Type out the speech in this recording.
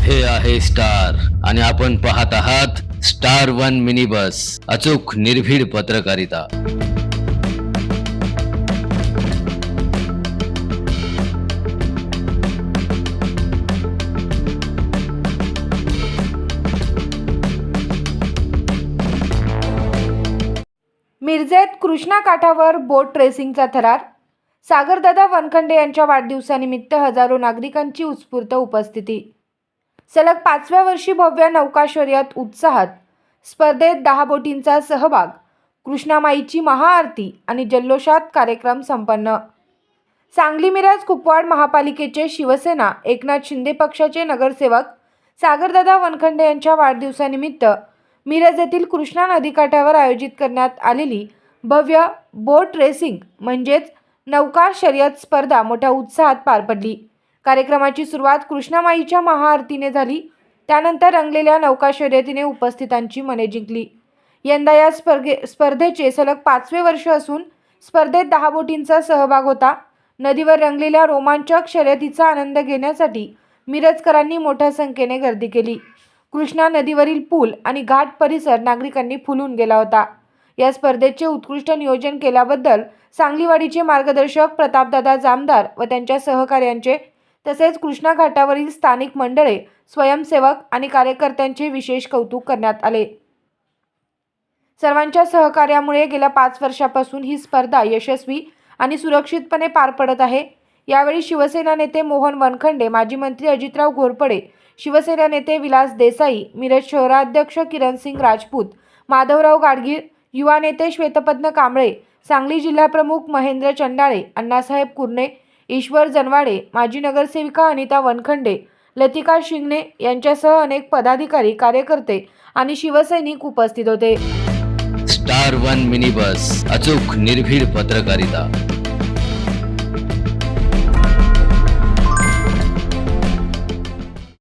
हे आहे स्टार आणि आपण पाहत आहात स्टार वन मिनी बस, अचूक निर्भीड पत्रकारिता। मिरजेत कृष्णा काठावर बोट रेसिंगचा थरार। सागरदादा वनखंडे यांच्या वाढदिवसानिमित्त हजारो नागरिकांची उत्स्फूर्त उपस्थिती। सलग 5व्या वर्षी भव्य नौका शर्यत उत्साहात। स्पर्धेत 10 बोटींचा सहभाग। कृष्णामाईची महाआरती आणि जल्लोषात कार्यक्रम संपन्न। सांगली मिरज कुपवाड महापालिकेचे शिवसेना एकनाथ शिंदे पक्षाचे नगरसेवक सागरदादा वनखंडे यांच्या वाढदिवसानिमित्त मिरज येथील कृष्णा नदीकाठावर आयोजित करण्यात आलेली भव्य बोट रेसिंग म्हणजेच नौका शर्यत स्पर्धा मोठ्या उत्साहात पार पडली। कार्यक्रमाची सुरुवात कृष्णामाईच्या महाआरतीने झाली। त्यानंतर रंगलेल्या नौका शर्यतीने उपस्थितांची मने जिंकली। यंदा या स्पर्धेचे सलग 5वे वर्ष असून स्पर्धेत 10 बोटींचा सहभाग होता। नदीवर रंगलेल्या रोमांचक शर्यतीचा आनंद घेण्यासाठी मिरजकरांनी मोठ्या संख्येने गर्दी केली। कृष्णा नदीवरील पूल आणि घाट परिसर नागरिकांनी फुलून गेला होता। या स्पर्धेचे उत्कृष्ट नियोजन केल्याबद्दल सांगलीवाडीचे मार्गदर्शक प्रतापदादा जामदार व त्यांच्या सहकार्यांचे तसेच कृष्णा घाटावरील स्थानिक मंडळे, स्वयंसेवक आणि कार्यकर्त्यांचे विशेष कौतुक करण्यात आले। सर्वांच्या सहकार्यामुळे गेल्या 5 वर्षांपासून ही स्पर्धा यशस्वी आणि सुरक्षितपणे पार पडत आहे। यावेळी शिवसेना नेते मोहन वनखंडे, माजी मंत्री अजितराव घोरपडे, शिवसेना नेते विलास देसाई, मिरज शहराध्यक्ष किरणसिंग राजपूत, माधवराव गाडगीळ, युवा नेते श्वेतपद्म कांबळे, सांगली जिल्हा प्रमुख महेंद्र चंडाळे, अण्णासाहेब कुर्णे, ईश्वर जनवाडे, माजी नगरसेविका अनिता वनखंडे, लतिका शिंगणे यांच्यासह अनेक पदाधिकारी, कार्यकर्ते आणि शिवसैनिक उपस्थित होते। स्टार वन मिनी बस, अचूक निर्भीड पत्रकारिता।